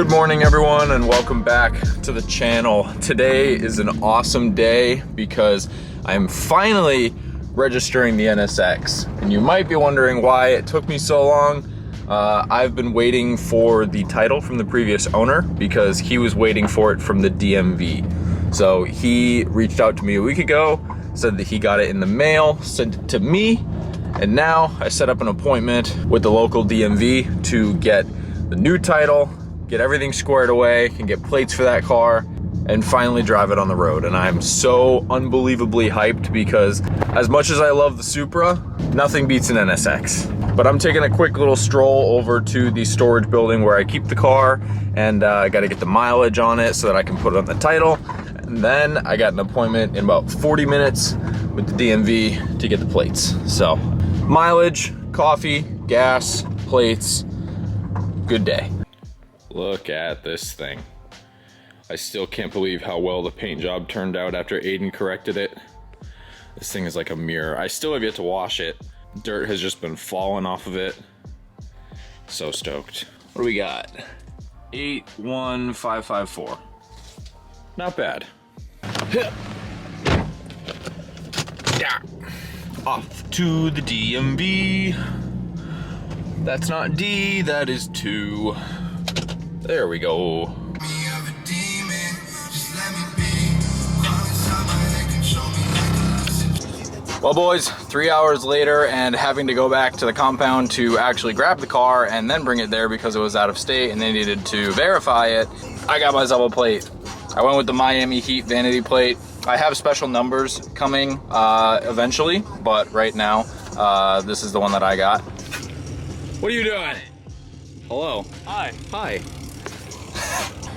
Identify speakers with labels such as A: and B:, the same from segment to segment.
A: Good morning everyone and welcome back to the channel. Today is an awesome day because I'm finally registering the NSX. And you might be wondering why it took me so long. I've been waiting for the title from the previous owner because he was waiting for it from the DMV. So he reached out to me a week ago, said that he got it in the mail, sent it to me, and now I set up an appointment with the local DMV to get the new title, get everything squared away, can get plates for that car, and finally drive it on the road. And I'm so unbelievably hyped because as much as I love the Supra, nothing beats an NSX. But I'm taking a quick little stroll over to the storage building where I keep the car, and I gotta get the mileage on it so that I can put it on the title. And then I got an appointment in about 40 minutes with the DMV to get the plates. So mileage, coffee, gas, plates, good day. Look at this thing. I still can't believe how well the paint job turned out after Aiden corrected it. This thing is like a mirror. I still have yet to wash it. Dirt has just been falling off of it. So stoked. What do we got? 81554. Not bad. Yeah. Off to the DMV. That's not D, that is 2. There we go. Well boys, 3 hours later and having to go back to the compound to actually grab the car and then bring it there because it was out of state and they needed to verify it, I got myself a plate. I went with the Miami Heat vanity plate. I have special numbers coming eventually, but right now this is the one that I got. What are you doing? Hello.
B: Hi.
A: Hi.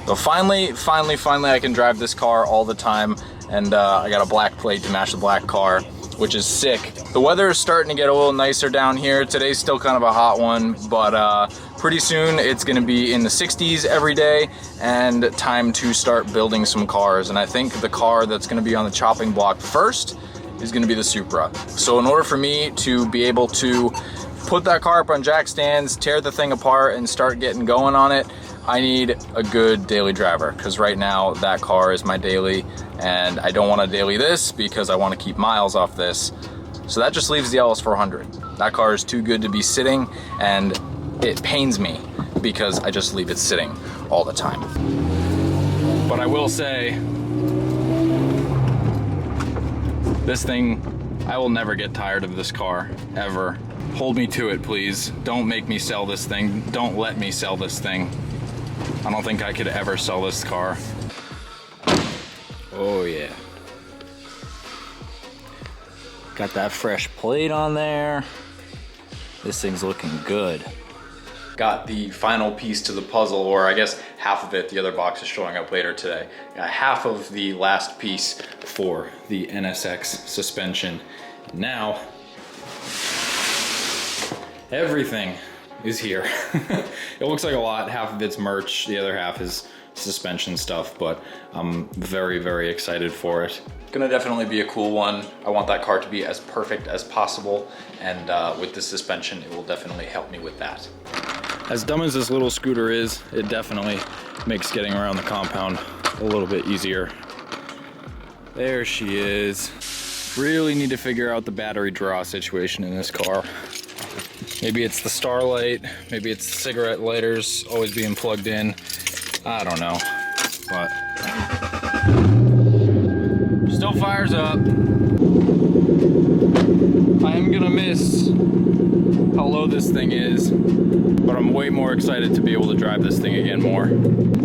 A: So finally I can drive this car all the time, and I got a black plate to match the black car, which is sick. The weather is starting to get a little nicer down here. Today's still kind of a hot one, but pretty soon it's gonna be in the 60s every day and time to start building some cars. And I think the car that's gonna be on the chopping block first is gonna be the Supra. So in order for me to be able to put that car up on jack stands, tear the thing apart, and start getting going on it, I need a good daily driver, because right now that car is my daily, and I don't want to daily this because I want to keep miles off this. So that just leaves the LS400. That car is too good to be sitting, and it pains me because I just leave it sitting all the time. But I will say, this thing, I will never get tired of this car, ever. Hold me to it, please. Don't make me sell this thing. Don't let me sell this thing. I don't think I could ever sell this car. Oh yeah. Got that fresh plate on there. This thing's looking good. Got the final piece to the puzzle, or I guess half of it. The other box is showing up later today. Got half of the last piece for the NSX suspension. Now, everything is here. It looks like a lot. Half of it's merch, the other half is suspension stuff, but I'm very, very excited for it. Gonna definitely be a cool one. I want that car to be as perfect as possible, and with the suspension, it will definitely help me with that. As dumb as this little scooter is, it definitely makes getting around the compound a little bit easier. There she is. Really need to figure out the battery draw situation in this car. Maybe it's the starlight, maybe it's the cigarette lighters always being plugged in. I don't know, but still fires up. I am gonna miss how low this thing is, but I'm way more excited to be able to drive this thing again more.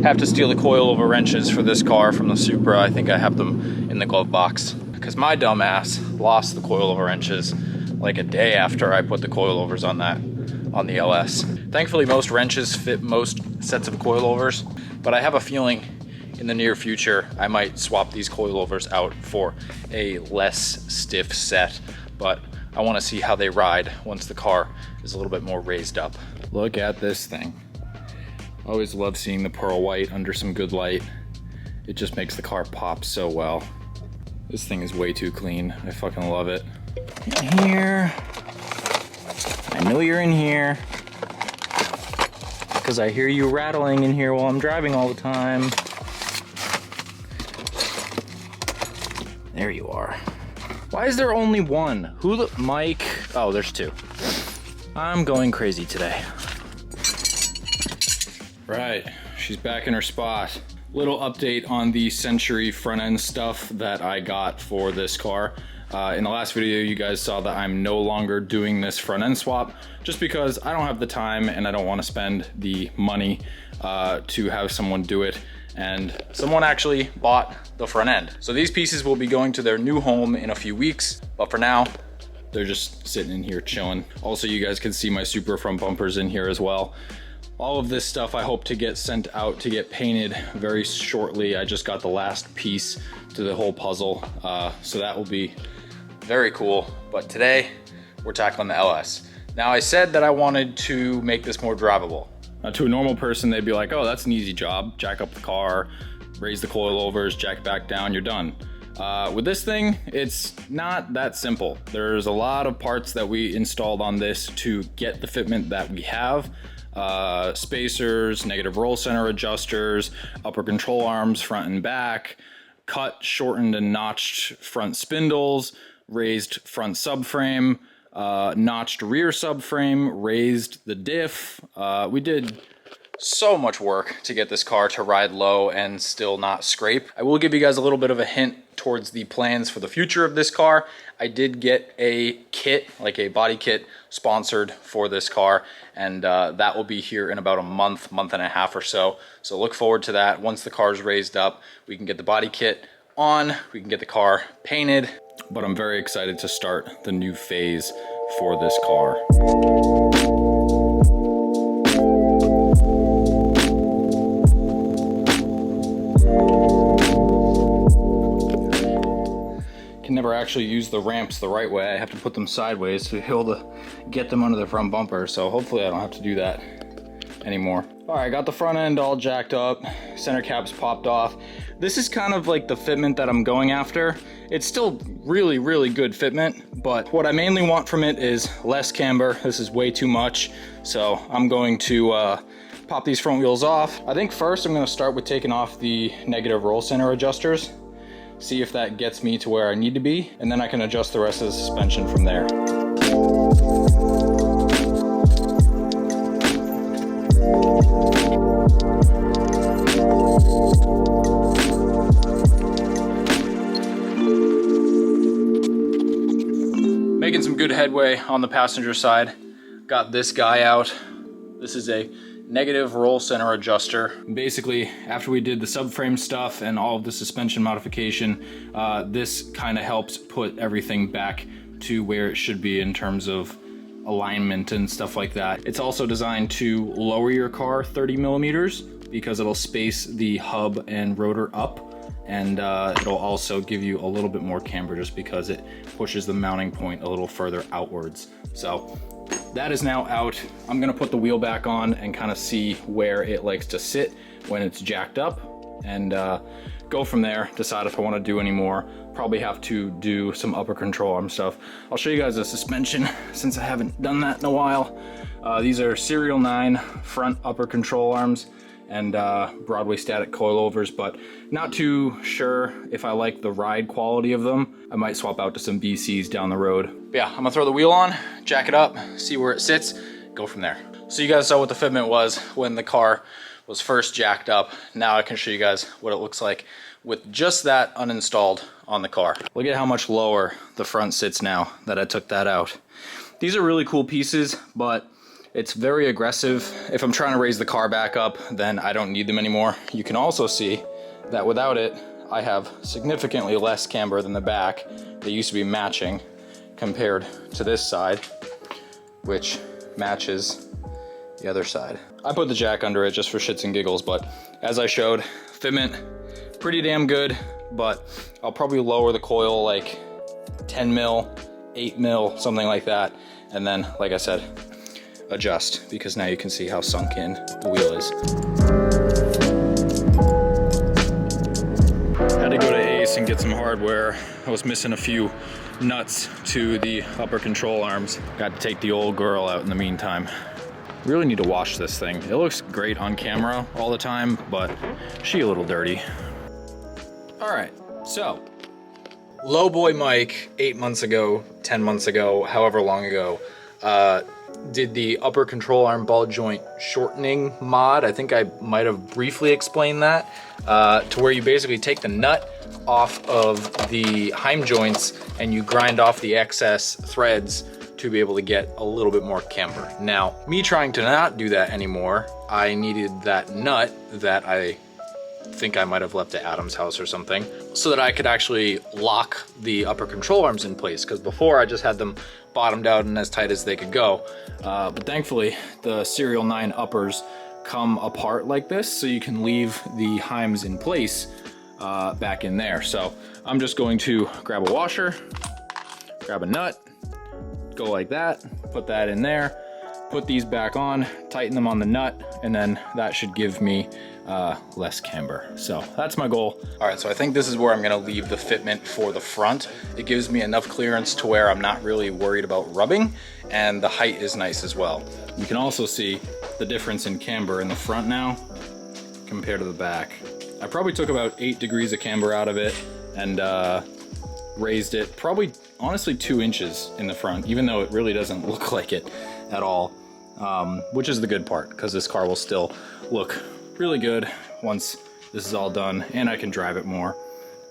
A: Have to steal the coilover wrenches for this car from the Supra. I think I have them in the glove box because my dumb ass lost the coilover wrenches like a day after I put the coilovers on the LS. Thankfully, most wrenches fit most sets of coilovers, but I have a feeling in the near future I might swap these coilovers out for a less stiff set, but I want to see how they ride once the car is a little bit more raised up. Look at this thing. I always love seeing the pearl white under some good light. It just makes the car pop so well. This thing is way too clean. I fucking love it. In here. I know you're in here.
B: because I hear you rattling in here while I'm driving all the time. There you are. Why is there only one? Mike? Oh, there's two. I'm going crazy today. Right, she's back in her spot. Little update on the Century front end stuff that I got for this car. In the last video, you guys saw that I'm no longer doing this front end swap just because I don't have the time and I don't want to spend the money to have someone do it. And someone actually bought the front end. So these pieces will be going to their new home in a few weeks, but for now, they're just sitting in here chilling. Also, you guys can see my super front bumpers in here as well. All of this stuff I hope to get sent out to get painted very shortly. I just got the last piece to the whole puzzle, so that will be very cool. But today, we're tackling the LS. Now, I said that I wanted to make this more drivable. Now, to a normal person, they'd be like, oh, that's an easy job. Jack up the car, raise the coilovers, jack back down, you're done. With this thing, it's not that simple. There's a lot of parts that we installed on this to get the fitment that we have. Spacers, negative roll center adjusters, upper control arms, front and back, cut, shortened, and notched front spindles, raised front subframe, notched rear subframe, raised the diff. We did so much work to get this car to ride low and still not scrape. I will give you guys a little bit of a hint towards the plans for the future of this car. I did get a kit, like a body kit, sponsored for this car, and that will be here in about a month and a half or so. So look forward to that. Once the car is raised up, we can get the body kit on, we can get the car painted, but I'm very excited to start the new phase for this car. Can never actually use the ramps the right way. I have to put them sideways to be able to get them under the front bumper. So hopefully I don't have to do that anymore. All right, got the front end all jacked up. Center caps popped off. This is kind of like the fitment that I'm going after. It's still really, really good fitment, but what I mainly want from it is less camber. This is way too much. So I'm going to pop these front wheels off. I think first I'm gonna start with taking off the negative roll center adjusters, see if that gets me to where I need to be, and then I can adjust the rest of the suspension from there. Making some good headway on the passenger side. Got this guy out. This is a negative roll center adjuster. Basically, after we did the subframe stuff and all of the suspension modification, this kind of helps put everything back to where it should be in terms of alignment and stuff like that. It's also designed to lower your car 30 millimeters because it'll space the hub and rotor up, and it'll also give you a little bit more camber just because it pushes the mounting point a little further outwards. So that is now out. I'm gonna put the wheel back on and kind of see where it likes to sit when it's jacked up, and go from there, decide if I want to do any more. Probably have to do some upper control arm stuff. I'll show you guys the suspension since I haven't done that in a while. These are Serial 9 front upper control arms and Broadway static coilovers, but not too sure if I like the ride quality of them. I might swap out to some BCs down the road. But yeah, I'm gonna throw the wheel on, jack it up, see where it sits, go from there. So you guys saw what the fitment was when the car was first jacked up. Now I can show you guys what it looks like with just that uninstalled on the car. Look at how much lower the front sits now that I took that out. These are really cool pieces, but it's very aggressive. If I'm trying to raise the car back up, then I don't need them anymore. You can also see that without it, I have significantly less camber than the back. They used to be matching compared to this side, which matches the other side. I put the jack under it just for shits and giggles, but as I showed, fitment, pretty damn good, but I'll probably lower the coil like 10 mil, 8 mil, something like that. And then, like I said, adjust, because now you can see how sunk in the wheel is. Had to go to Ace and get some hardware. I was missing a few nuts to the upper control arms. Got to take the old girl out in the meantime. Really need to wash this thing. It looks great on camera all the time, but she a little dirty. All right, so Lowboy Mike 8 months ago, 10 months ago, however long ago, did the upper control arm ball joint shortening mod. I think I might have briefly explained that, to where you basically take the nut off of the Heim joints and you grind off the excess threads to be able to get a little bit more camber. Now, me trying to not do that anymore, I needed that nut that I think I might have left at Adam's house or something, so that I could actually lock the upper control arms in place, because before I just had them bottomed out and as tight as they could go. But thankfully, the Serial 9 uppers come apart like this, so you can leave the Heims in place back in there. So I'm just going to grab a washer, grab a nut, go like that, put that in there, put these back on, tighten them on the nut, and then that should give me less camber. So that's my goal. All right, so I think this is where I'm gonna leave the fitment for the front. It gives me enough clearance to where I'm not really worried about rubbing, and the height is nice as well. You can also see the difference in camber in the front now compared to the back. I probably took about 8 degrees of camber out of it and raised it probably honestly 2 inches in the front, even though it really doesn't look like it at all, which is the good part, because this car will still look really good once this is all done and I can drive it more,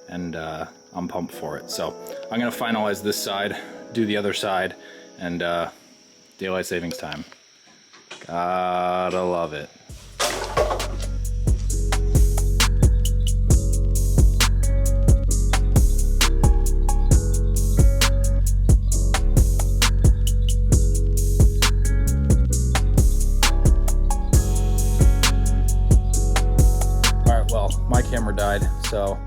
B: and I'm pumped for it. So I'm gonna finalize this side, do the other side, and daylight savings time. Gotta love it. My camera died, so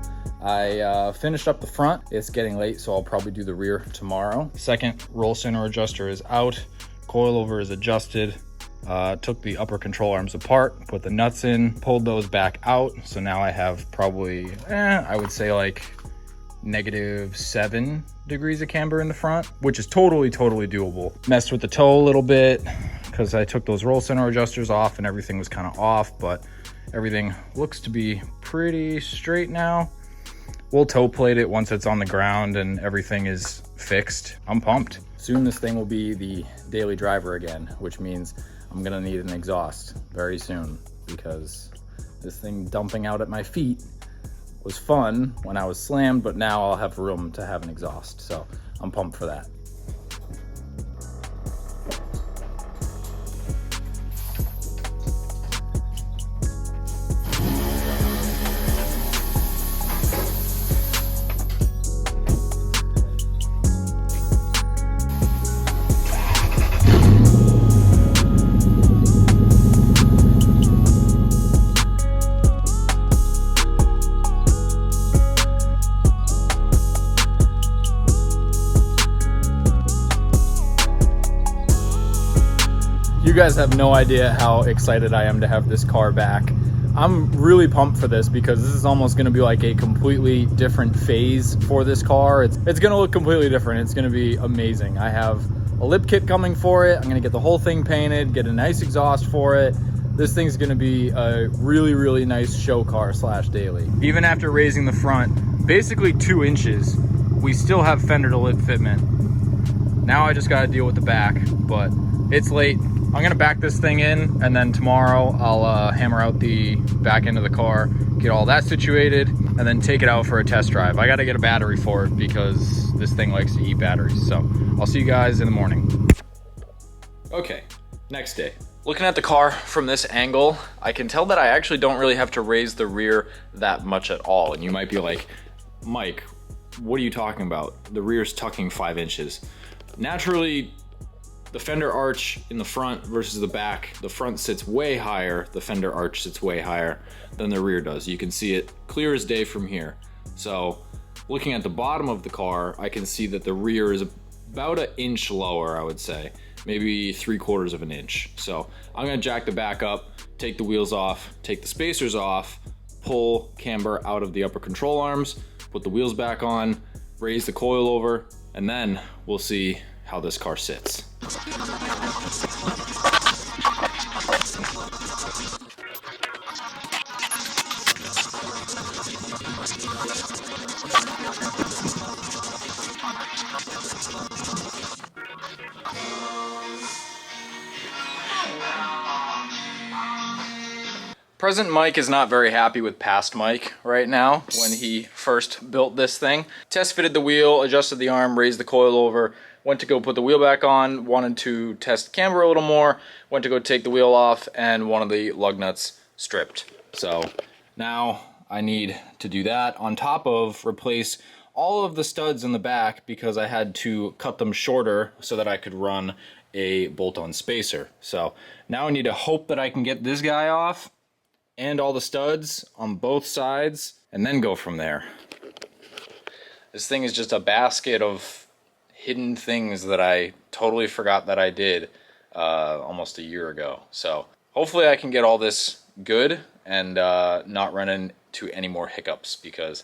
B: I finished up the front. It's getting late, so I'll probably do the rear tomorrow. Second roll center adjuster is out, coilover is adjusted, took the upper control arms apart, put the nuts in, pulled those back out, so now I have probably I would say like -7 degrees of camber in the front, which is totally doable. Messed with the toe a little bit because I took those roll center adjusters off and everything was kind of off, but everything looks to be pretty straight now. We'll toe plate it once it's on the ground and everything is fixed. I'm pumped. Soon this thing will be the daily driver again, which means I'm gonna need an exhaust very soon, because this thing dumping out at my feet was fun when I was slammed, but now I'll have room to have an exhaust. So I'm pumped for that. You guys have no idea how excited I am to have this car back. I'm really pumped for this, because this is almost gonna be like a completely different phase for this car. It's gonna look completely different. It's gonna be amazing. I have a lip kit coming for it. I'm gonna get the whole thing painted, get a nice exhaust for it. This thing's gonna be a really nice show car / daily. Even after raising the front, basically 2 inches, we still have fender to lip fitment. Now I just gotta deal with the back, but it's late. I'm gonna back this thing in, and then tomorrow I'll hammer out the back end of the car, get all that situated, and then take it out for a test drive. I gotta get a battery for it because this thing likes to eat batteries. So I'll see you guys in the morning. Okay, next day. Looking at the car from this angle, I can tell that I actually don't really have to raise the rear that much at all. And you might be like, Mike, what are you talking about? The rear's tucking 5 inches. Naturally, the fender arch in the front versus the back, the front sits way higher, the fender arch sits way higher than the rear does. You can see it clear as day from here. So looking at the bottom of the car, I can see that the rear is about 1 inch lower, I would say, maybe 3/4 of an inch. So I'm gonna jack the back up, take the wheels off, take the spacers off, pull camber out of the upper control arms, put the wheels back on, raise the coilover, and then we'll see how this car sits. Present Mike is not very happy with past Mike right now when he first built this thing. Test fitted the wheel, adjusted the arm, raised the coil over, went to go put the wheel back on, wanted to test camber a little more, went to go take the wheel off, and one of the lug nuts stripped. So now I need to do that on top of replace all of the studs in the back because I had to cut them shorter so that I could run a bolt-on spacer. So now I need to hope that I can get this guy off and all the studs on both sides and then go from there. This thing is just a basket of hidden things that I totally forgot that I did almost a year ago. So hopefully I can get all this good and not run into any more hiccups because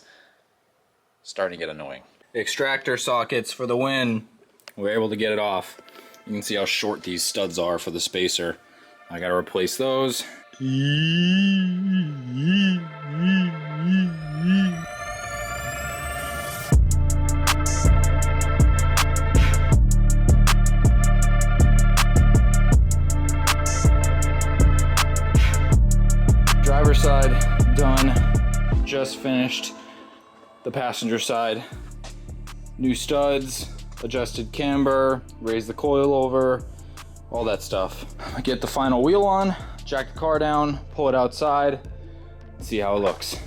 B: it's starting to get annoying. Extractor sockets for the win. We're able to get it off. You can see how short these studs are for the spacer. I gotta replace those. Driver's side done. Just finished the passenger side. New studs, adjusted camber, raised the coil over, all that stuff. I get the final wheel on, jack the car down, pull it outside, see how it looks.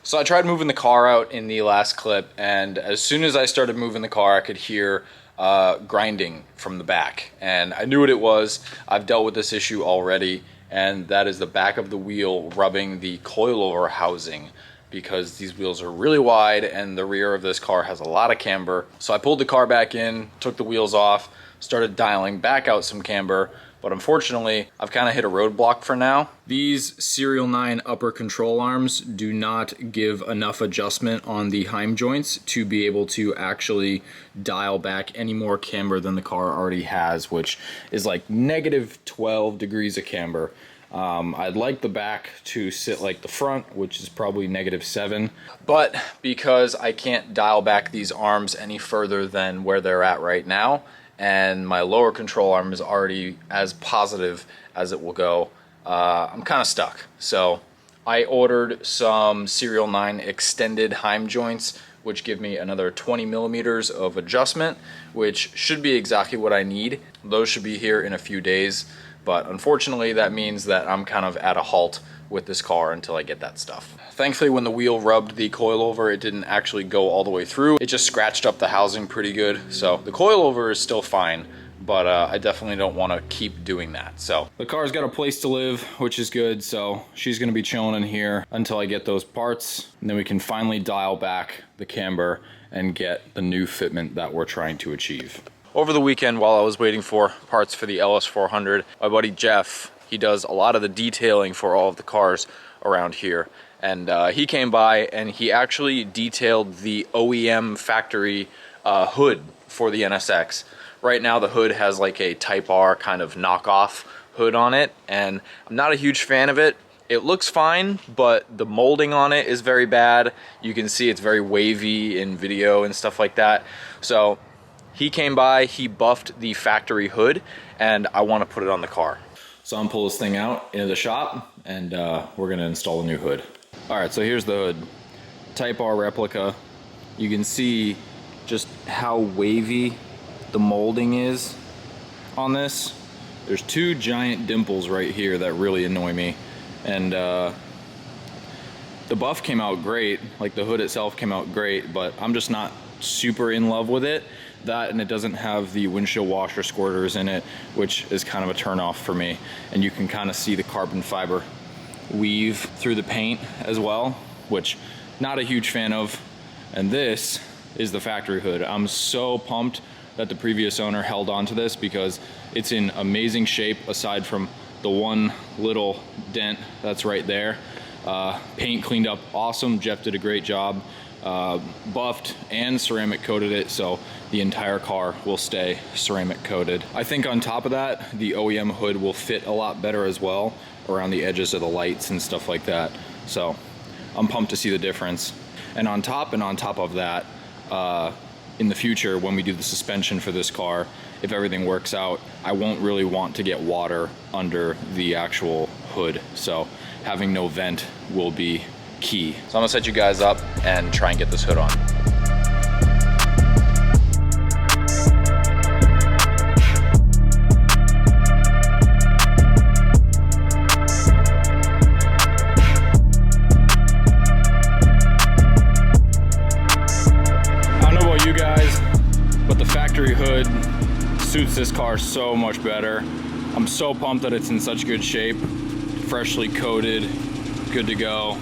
B: So I tried moving the car out in the last clip, and as soon as I started moving the car, I could hear grinding from the back. And I knew what it was. I've dealt with this issue already, and that is the back of the wheel rubbing the coilover housing because these wheels are really wide and the rear of this car has a lot of camber. So I pulled the car back in, took the wheels off, started dialing back out some camber, but unfortunately, I've kind of hit a roadblock for now. These Serial 9 upper control arms do not give enough adjustment on the heim joints to be able to actually dial back any more camber than the car already has, which is like -12 degrees of camber. I'd like the back to sit like the front, which is probably -7. But because I can't dial back these arms any further than where they're at right now, and my lower control arm is already as positive as it will go, I'm kind of stuck. So I ordered some Serial 9 extended heim joints, which give me another 20 millimeters of adjustment, which should be exactly what I need. Those should be here in a few days, but unfortunately that means that I'm kind of at a halt with this car until I get that stuff. Thankfully, when the wheel rubbed the coilover, it didn't actually go all the way through. It just scratched up the housing pretty good. So the coilover is still fine, but I definitely don't want to keep doing that. So the car's got a place to live, which is good. So she's gonna be chilling in here until I get those parts, and then we can finally dial back the camber and get the new fitment that we're trying to achieve. Over the weekend, while I was waiting for parts for the LS400, my buddy Jeff, he does a lot of the detailing for all of the cars around here. And he came by and he actually detailed the OEM factory hood for the NSX. Right now the hood has like a Type R kind of knockoff hood on it, and I'm not a huge fan of it. It looks fine, but the molding on it is very bad. You can see it's very wavy in video and stuff like that. So he came by, he buffed the factory hood, and I want to put it on the car. So I'm gonna pull this thing out into the shop, and we're gonna install a new hood. All right, so here's the hood. Type R replica. You can see just how wavy the molding is on this. There's two giant dimples right here that really annoy me. And the buff came out great, like the hood itself came out great, but I'm just not super in love with it. That, and it doesn't have the windshield washer squirters in it, which is kind of a turn off for me. And you can kind of see the carbon fiber weave through the paint as well, which not a huge fan of. And this is the factory hood. I'm so pumped that the previous owner held on to this because it's in amazing shape aside from the one little dent that's right there. Paint cleaned up awesome. Jeff did a great job. buffed and ceramic coated it, so the entire car will stay ceramic coated. I think on top of that, the OEM hood will fit a lot better as well around the edges of the lights and stuff like that. So I'm pumped to see the difference. And on top of that, in the future, when we do the suspension for this car, if everything works out, I won't really want to get water under the actual hood. So having no vent will be key. So I'm gonna set you guys up and try and get this hood on. I don't know about you guys, but the factory hood suits this car so much better. I'm so pumped that it's in such good shape, freshly coated, good to go.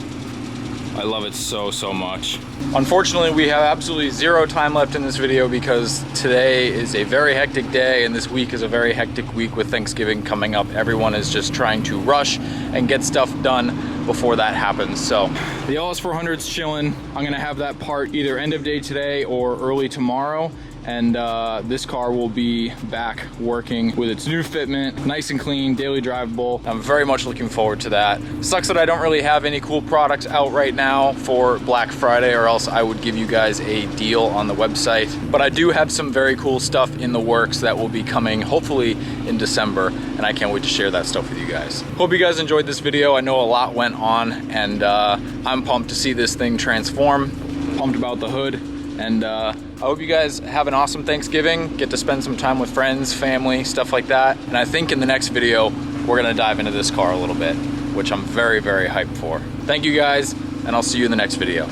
B: I love it so much. Unfortunately, we have absolutely zero time left in this video because today is a very hectic day and this week is a very hectic week with Thanksgiving coming up. Everyone is just trying to rush and get stuff done before that happens. So the LS400's chilling. I'm gonna have that part either end of day today or early tomorrow. And this car will be back working with its new fitment, nice and clean, daily drivable. I'm very much looking forward to that. Sucks that I don't really have any cool products out right now for Black Friday, or else I would give you guys a deal on the website. But I do have some very cool stuff in the works that will be coming hopefully in December, and I can't wait to share that stuff with you guys. Hope you guys enjoyed this video. I know a lot went on, and I'm pumped to see this thing transform. Pumped about the hood, and I hope you guys have an awesome Thanksgiving, get to spend some time with friends, family, stuff like that. And I think in the next video, we're gonna dive into this car a little bit, which I'm very hyped for. Thank you guys, and I'll see you in the next video.